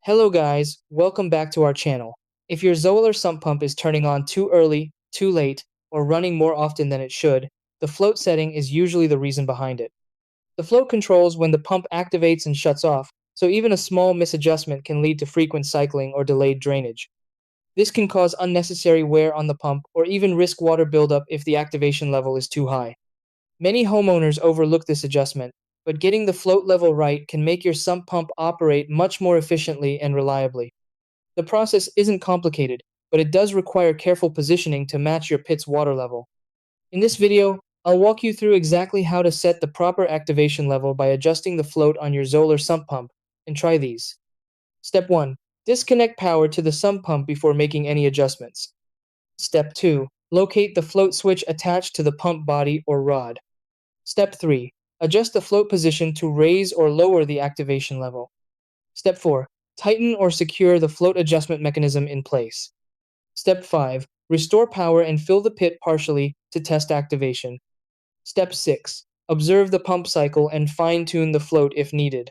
Hello guys, welcome back to our channel. If your Zoeller sump pump is turning on too early, too late, or running more often than it should, the float setting is usually the reason behind it. The float controls when the pump activates and shuts off, so even a small misadjustment can lead to frequent cycling or delayed drainage. This can cause unnecessary wear on the pump or even risk water buildup if the activation level is too high. Many homeowners overlook this adjustment, but getting the float level right can make your sump pump operate much more efficiently and reliably. The process isn't complicated, but it does require careful positioning to match your pit's water level. In this video, I'll walk you through exactly how to set the proper activation level by adjusting the float on your Zoeller sump pump, and try these. Step 1. Disconnect power to the sump pump before making any adjustments. Step 2. Locate the float switch attached to the pump body or rod. Step 3. Adjust the float position to raise or lower the activation level. Step 4. Tighten or secure the float adjustment mechanism in place. Step 5. Restore power and fill the pit partially to test activation. Step 6. Observe the pump cycle and fine-tune the float if needed.